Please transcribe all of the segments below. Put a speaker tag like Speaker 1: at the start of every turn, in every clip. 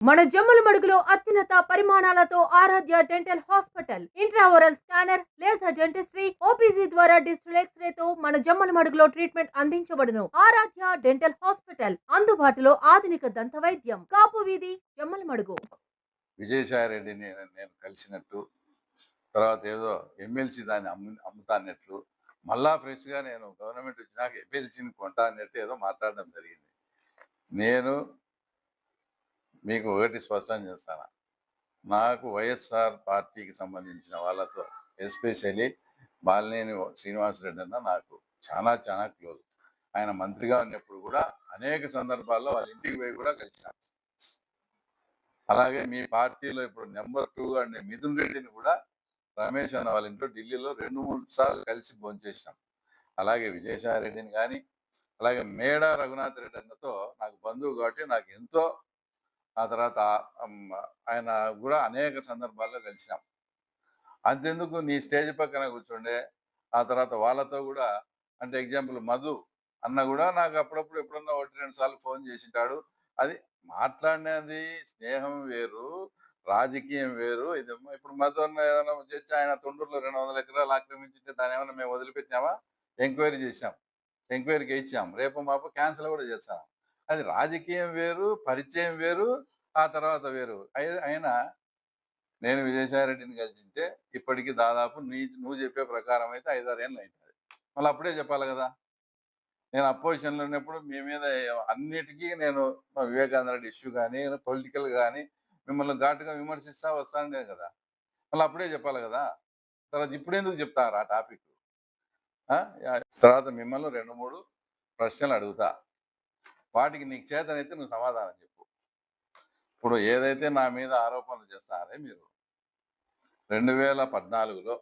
Speaker 1: మన జమ్మలమడుగులో అత్యున్నత పరిమాణాలతో Aaradhya dental hospital intraoral scanner laser dentistry OPG ద్వారా డిజిటల్ ఎక్స్రేతో మన జమ్మలమడుగులో ట్రీట్మెంట్ అందించబడును. ఆరాధ్య డెంటల్ హాస్పిటల్ అందుబాటులో ఆధునిక దంత వైద్యం. కాపు వీధి, జమ్మలమడుగు.
Speaker 2: విజయసాయి రెడ్డిని నేను కలిసినట్టు, తర్వాత ఏదో ఎమ్మెల్సీ దాన్ని అమ్ముతా అన్నట్లు, మళ్ళా ఫ్రెష్గా నేను గవర్నమెంట్ వచ్చినాక ఎమ్మెల్సీని కొంటా అన్నట్టు ఏదో మాట్లాడడం జరిగింది. నేను మీకు ఒకటి స్పష్టం చేస్తాను, నాకు వైఎస్ఆర్ పార్టీకి సంబంధించిన వాళ్ళతో ఎస్పెషల్లీ బాలినేని శ్రీనివాసరెడ్డి అన్న నాకు చాలా చాలా క్లోజ్. ఆయన మంత్రిగా ఉన్నప్పుడు కూడా అనేక సందర్భాల్లో వాళ్ళ ఇంటికి పోయి కూడా కలిసినాను. అలాగే మీ పార్టీలో ఇప్పుడు నెంబర్ 2 అనే మిథున్ రెడ్డిని కూడా రమేష్ అన్న వాళ్ళ ఇంట్లో ఢిల్లీలో 2-3 సార్లు కలిసి భోంచేసినాం. అలాగే విజయసాయి రెడ్డిని కానీ, అలాగే మేడా రఘునాథ్ రెడ్డి అన్నతో నాకు బంధువు కాబట్టి నాకు ఎంతో, ఆ తర్వాత ఆయన కూడా అనేక సందర్భాల్లో కలిసినాం. అంతెందుకు నీ స్టేజ్ పక్కన కూర్చుండే, ఆ తర్వాత వాళ్ళతో కూడా, అంటే ఎగ్జాంపుల్ మధు అన్న కూడా నాకు అప్పుడప్పుడు ఎప్పుడన్నా 1-2 సార్లు ఫోన్ చేసింటాడు. అది మాట్లాడినది స్నేహం వేరు, రాజకీయం వేరు. ఇది ఇప్పుడు మధు అన్న ఏదైనా చేసి ఆయన తొండూరులో 200 ఎకరాలు ఆక్రమించింటే దాని ఏమన్నా మేము వదిలిపెట్టినామా? ఎంక్వైరీ చేశాం, ఎంక్వైరీకి ఇచ్చాం, రేపు మాపు క్యాన్సిల్ కూడా చేస్తాం. అది రాజకీయం వేరు, పరిచయం వేరు, ఆ తర్వాత వేరు. అయినా నేను విజయసాయి రెడ్డిని కలిసింటే ఇప్పటికీ దాదాపు నువ్వు చెప్పే ప్రకారం అయితే 5-6 ఏళ్ళు అవుతుంది. మళ్ళీ అప్పుడే చెప్పాలి కదా. నేను అపోజిషన్లో ఉన్నప్పుడు మీ మీద అన్నిటికీ నేను వివేకానంద రెడ్డి ఇష్యూ కానీ పొలిటికల్ కానీ మిమ్మల్ని ఘాటుగా విమర్శిస్తా వస్తానే కదా. మళ్ళీ అప్పుడే చెప్పాలి కదా. తర్వాత ఇప్పుడు ఎందుకు చెప్తారు ఆ టాపిక్? తర్వాత మిమ్మల్ని 2-3 ప్రశ్నలు అడుగుతా, వాటికి నీకు చేతనైతే నువ్వు సమాధానం చెప్పు. ఇప్పుడు ఏదైతే నా మీద ఆరోపణలు చేస్తారే మీరు, 2014లో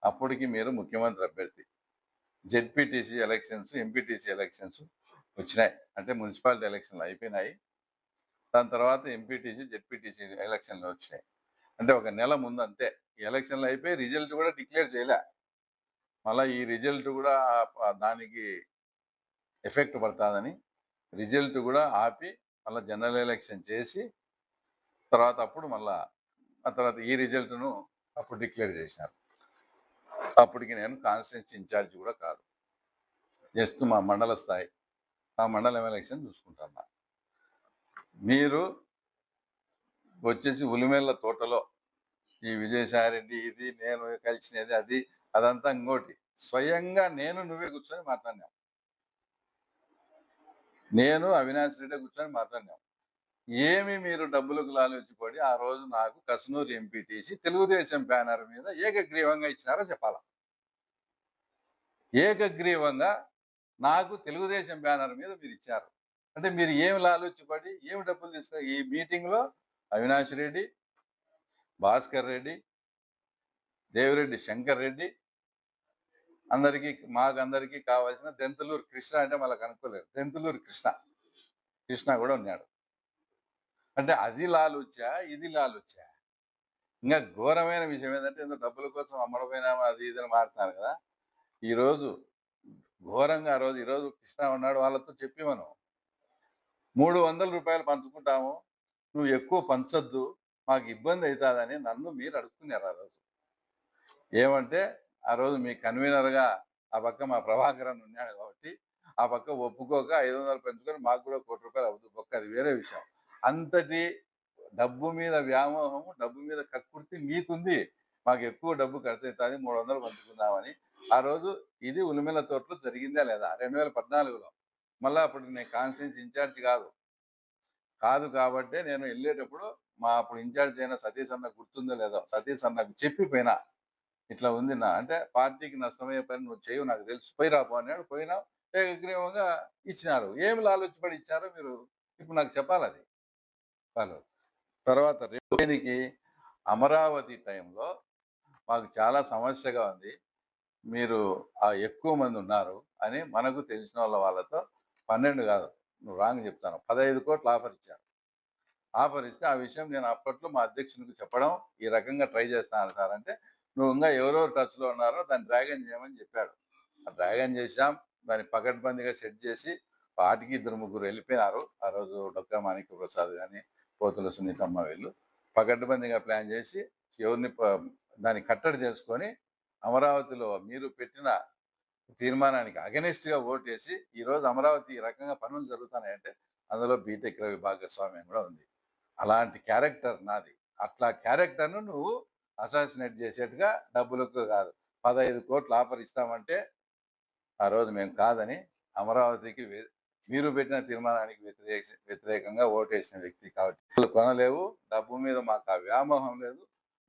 Speaker 2: అప్పటికి మీరు ముఖ్యమంత్రి అభ్యర్థి, జెడ్పీటీసీ ఎలక్షన్స్, ఎంపీటీసీ ఎలక్షన్స్ వచ్చినాయి, అంటే మున్సిపాలిటీ ఎలక్షన్లు అయిపోయినాయి. దాని తర్వాత ఎంపీటీసీ జెడ్పీటీసీ ఎలక్షన్లు వచ్చినాయి. అంటే ఒక నెల ముందు అంతే ఈ ఎలక్షన్లు అయిపోయి రిజల్ట్ కూడా డిక్లేర్ చేయలే. మళ్ళీ ఈ రిజల్ట్ కూడా దానికి ఎఫెక్ట్ పడుతుందని రిజల్ట్ కూడా ఆపి మళ్ళీ జనరల్ ఎలక్షన్ చేసి తర్వాత అప్పుడు మళ్ళా ఆ తర్వాత ఈ రిజల్ట్ను అప్పుడు డిక్లేర్ చేసినారు. అప్పటికి నేను కాన్స్టిట్యున్సీ ఇన్ఛార్జ్ కూడా కాదు, జస్ట్ మా మండల స్థాయి, ఆ మండలం ఎలక్షన్ చూసుకుంటున్నా. మీరు వచ్చేసి ఉలిమేళ్ళ తోటలో ఈ విజయసాయి రెడ్డి ఇది నేను కలిసినది అది అదంతా ఇంకోటి, స్వయంగా నువ్వే కూర్చొని మాట్లాడినాం, నేను అవినాష్ రెడ్డి కూర్చొని మాట్లాడినాం. ఏమి మీరు డబ్బులకు లాలోచిపడి ఆ రోజు నాకు కసునూరు ఎంపీటీసీ తెలుగుదేశం బ్యానర్ మీద ఏకగ్రీవంగా ఇచ్చినారో చెప్పాలా. ఏకగ్రీవంగా నాకు తెలుగుదేశం బ్యానర్ మీద మీరు ఇచ్చారు అంటే మీరు ఏమి లాలోచిపడి ఏమి డబ్బులు తీసుకున్నారు? ఈ మీటింగ్లో అవినాష్ రెడ్డి, భాస్కర్ రెడ్డి, దేవిరెడ్డి శంకర్ రెడ్డి, మాకందరికీ కావాల్సిన దెంతులూరు కృష్ణ, అంటే మళ్ళీ కనుక్కోలేదు, దెంతులూరు కృష్ణ కూడా ఉన్నాడు. అంటే అది లాలుచ్చా, ఇది లాలుచ్చా. ఇంకా ఘోరమైన విషయం ఏంటంటే ఏదో డబ్బుల కోసం అమ్మడపోయినామా అది ఇదని మారుతున్నారు కదా. ఈరోజు ఘోరంగా ఈరోజు కృష్ణ ఉన్నాడు, వాళ్ళతో చెప్పి మనం 300 రూపాయలు పంచుకుంటాము, నువ్వు ఎక్కువ పంచొద్దు, మాకు ఇబ్బంది అవుతుందని నన్ను మీరు అడుగుతున్నారు. ఆ రోజు ఏమంటే ఆ రోజు మీ కన్వీనర్గా ఆ పక్క మా ప్రభాకరన్ ఉన్నాడు కాబట్టి ఆ పక్క ఒప్పుకోక 500 పెంచుకొని మాకు కూడా 1 కోటి రూపాయలు అవుతుంది ఒక్క, అది వేరే విషయం. అంతటి డబ్బు మీద వ్యామోహము, డబ్బు మీద కక్కుర్తి మీకుంది. మాకు ఎక్కువ డబ్బు ఖర్చు అవుతుంది, 300 పంచుకుందామని. ఆ రోజు ఇది ఉలిమెల తోటలో జరిగిందా లేదా 2014లో. మళ్ళీ అప్పుడు నేను కాన్స్టిట్యున్సీ ఇన్ఛార్జ్ కాదు కాబట్టి నేను వెళ్ళేటప్పుడు మా అప్పుడు ఇన్ఛార్జ్ అయిన సతీష్ అన్న గుర్తుందో లేదో, సతీష్ అన్నకు చెప్పిపోయినా ఇట్లా ఉంది నా, అంటే పార్టీకి నష్టమయ్యే పని నువ్వు చేయవు నాకు తెలుసు, పోయి రాపో అన్నాడు. పోయినా ఏకగ్రీవంగా ఇచ్చినారు. ఏమి లాలోచిపడి ఇచ్చారో మీరు ఇప్పుడు నాకు చెప్పాలి. అది వాళ్ళు తర్వాత రేపు అమరావతి టైంలో మాకు చాలా సమస్యగా ఉంది, మీరు ఎక్కువ మంది ఉన్నారు అని మనకు తెలిసిన వాళ్ళతో 12 కాదు, నువ్వు రాంగ్ చెప్తాను, 15 కోట్లు ఆఫర్ ఇచ్చారు. ఆఫర్ ఇస్తే ఆ విషయం నేను అప్పట్లో మా అధ్యక్షునికి చెప్పడం, ఈ రకంగా ట్రై చేస్తాను సార్ అంటే, నువ్వు ఇంకా ఎవరెవరు టచ్లో ఉన్నారో దాన్ని డ్రాగన్ చేయమని చెప్పాడు. ఆ డ్రాగన్ చేశాం, దాన్ని పకడ్బందీగా సెట్ చేసి వాటికి 2-3 వెళ్ళిపోయినారు. ఆ రోజు డొక్కా మాణిక్య ప్రసాద్ కానీ పోతుల సునీతమ్మ వీళ్ళు పకడ్బందీగా ప్లాన్ చేసి ఎవరిని దాన్ని కట్టడి చేసుకొని అమరావతిలో మీరు పెట్టిన తీర్మానానికి అగెనిస్ట్గా ఓటేసి ఈరోజు అమరావతి ఈ రకంగా పనులు జరుగుతున్నాయంటే అందులో బీటెక్ రవి భాగస్వామ్యం కూడా ఉంది. అలాంటి క్యారెక్టర్ నాది. అట్లా క్యారెక్టర్ను నువ్వు అసాసినేట్ చేసేట్టుగా డబ్బులకు కాదు 15 కోట్లు ఆఫర్ ఇస్తామంటే ఆ రోజు మేము కాదని అమరావతికి మీరు పెట్టిన తీర్మానానికి వ్యతిరేకంగా ఓటేసిన వ్యక్తి కాబట్టి కొనలేవు. డబ్బు మీద మాకు ఆ వ్యామోహం లేదు.